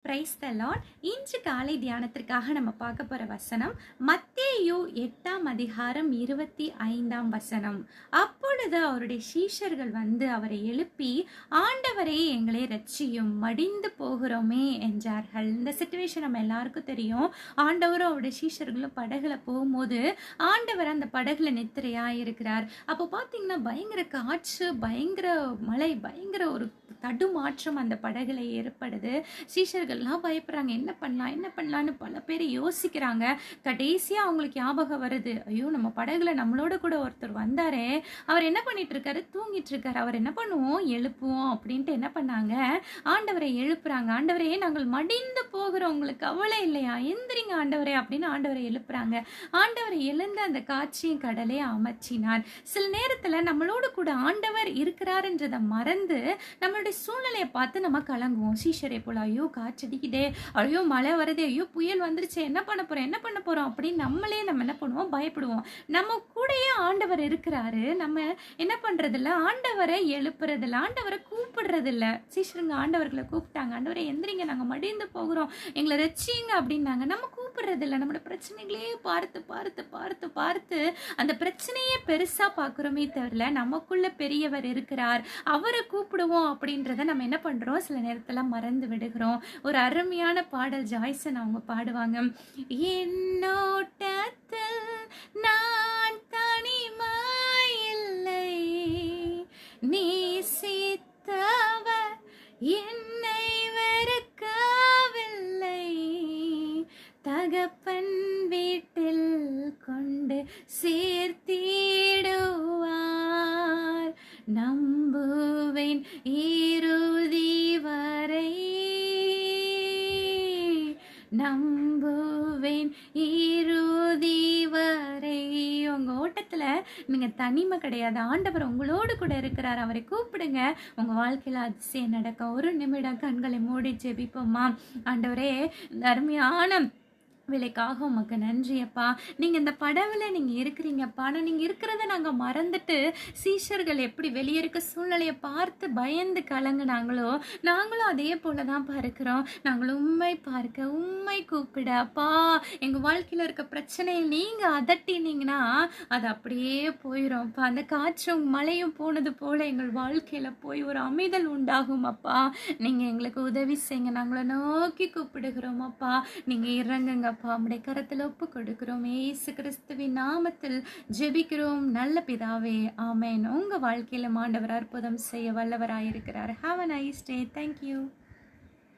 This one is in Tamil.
Praise the Lord. இன்று காலை தியானத்திற்காக நம்ம பார்க்க போற வசனம் மத்தேயு 8:25. அப்பொழுது அவருடைய சீஷர்கள் வந்து அவரை எழுப்பி, ஆண்டவரே எங்களை ரட்சியும், மடிந்து போகிறோமே என்றார்கள். இந்த சிச்சுவேஷன் நம்ம எல்லாருக்கும் தெரியும். ஆண்டவரும் அவருடைய சீஷர்களும் படகுல போகும்போது ஆண்டவர் அந்த படகுல நித்திரையா இருக்கிறார். அப்போ பார்த்தீங்கன்னா பயங்கர காற்று, பயங்கர மழை, பயங்கர ஒரு தடுமாற்றம் அந்த படகுல ஏற்படுது. சீஷர்கள்லாம் பயப்படுறாங்க, என்ன பண்ணலான்னு பல பேர் யோசிக்கிறாங்க. கடைசியா அவங்களுக்கு ஞாபகம் வருது, ஐயோ நம்ம படகுல நம்மளோட கூட ஒருத்தர் வந்தாரே, அவர் என்ன பண்ணிட்டு இருக்காரு, தூங்கிட்டு இருக்காரு, அவர் என்ன பண்ணுவோம், எழுப்புவோம் அப்படின்ட்டு என்ன பண்ணாங்க, ஆண்டவரை எழுப்புறாங்க. ஆண்டவரே நாங்கள் மடிந்து போகிறோம், உங்களுக்கு கவலை இல்லையா, எந்திரிங்க ஆண்டவரே அப்படின்னு ஆண்டவரை எழுப்புறாங்க. ஆண்டவரை எழுந்து அந்த காட்சியும் கடலே அமர்த்தினார். சில நேரத்துல நம்மளோடு கூட ஆண்டவர் இருக்கிறாருன்றதை மறந்து நம்மளுடைய சூழ்நிலையை பார்த்து நம்ம கலங்குவோம். சீஷரை போல, ஐயோ காற்றடிக்குதே, ஐயோ மழை வருதே, ஐயோ புயல் வந்துருச்சு, என்ன பண்ண போறோம் அப்படின்னு நம்மளே நம்ம என்ன பண்ணுவோம், பயப்படுவோம். நம்ம கூடயே ஆண்டவர் இருக்கிறாரு. நம்ம என்ன பண்றதில்ல, ஆண்டவரை எழுப்புறதில்ல, ஆண்டவரை கூப்பிடுறதில்ல. சீஷருங்க ஆண்டவர்களை கூப்பிட்டாங்க, ஆண்டவரை எந்திரிங்க, நாங்க மடிந்து போகிறோம், எங்களை ரட்சிங்க அப்படின்னாங்க. நம்ம கூப்பிடுறதில்ல, நம்மளோட பிரச்சனைகளே பார்த்து பார்த்து பார்த்து பார்த்து அந்த பிரச்சனையே பெருசா பார்க்கிறோமே தவிர நமக்குள்ள பெரியவர் இருக்கிறார், அவரை கூப்பிடுவோம் அப்படின்றத நம்ம என்ன பண்றோம், சில நேரத்துல மறந்து விடுகிறோம். ஒரு அருமையான பாடல் ஜாய்சன் அவங்க பாடுவாங்க, என்னோட்டத்தில் நான் தனிமாயில்லை, நேசித்தவர் என்னை வெறுக்கவில்லை, தகப்பன் வீட்டில் கொண்டு சேர்த்திடுவார், நம்புவேன் இறுதி வரை, நம்புவேன் இறுதி வரை. உங்க ஓட்டத்துல நீங்க தனிமை கிடையாது, ஆண்டவர் உங்களோடு கூட இருக்கிறார். அவரை கூப்பிடுங்க, உங்க வாழ்க்கையில அதிசயம் நடக்கும். ஒரு நிமிடம் கண்களை மூடி ஜெபிப்போமா. ஆண்டவரே, இந்த அருமையான விலைக்காக உமக்கு நன்றி அப்பா. நீங்க இந்த படவுல நீங்க இருக்கிறீங்கப்பா. ஆனால் நீங்க இருக்கிறத நாங்க மறந்துட்டு சீஷர்கள் எப்படி வெளியே இருக்க சூழ்நிலையை பார்த்து பயந்து கலங்குனாங்களோ, நாங்களும் அதே போலதான் இருக்கிறோம். நாங்களும் உண்மை பார்க்க, உண்மை கூப்பிட அப்பா. எங்க வாழ்க்கையில இருக்க பிரச்சனையை நீங்க அதட்டினீங்கன்னா அது அப்படியே போயிடும் அப்பா. அந்த காற்றும் மழையும் போனது போல எங்கள் வாழ்க்கையில போய் ஒரு அமைதல் உண்டாகும் அப்பா. நீங்க எங்களுக்கு உதவி செய்யுங்க, நாங்கள நோக்கி கூப்பிடுகிறோம் அப்பா. நீங்க இறங்குங்க அப்பா. உம்முடைய கரத்தில் ஒப்பு கொடுக்கிறோம். இயேசு கிறிஸ்துவின் நாமத்தில் ஜெபிக்கிறோம் நல்ல பிதாவே, ஆமென். உங்க வாழ்க்கையில ஆண்டவர் அற்புதம் செய்ய வல்லவராயிருக்கிறார். Have a nice day. Thank you.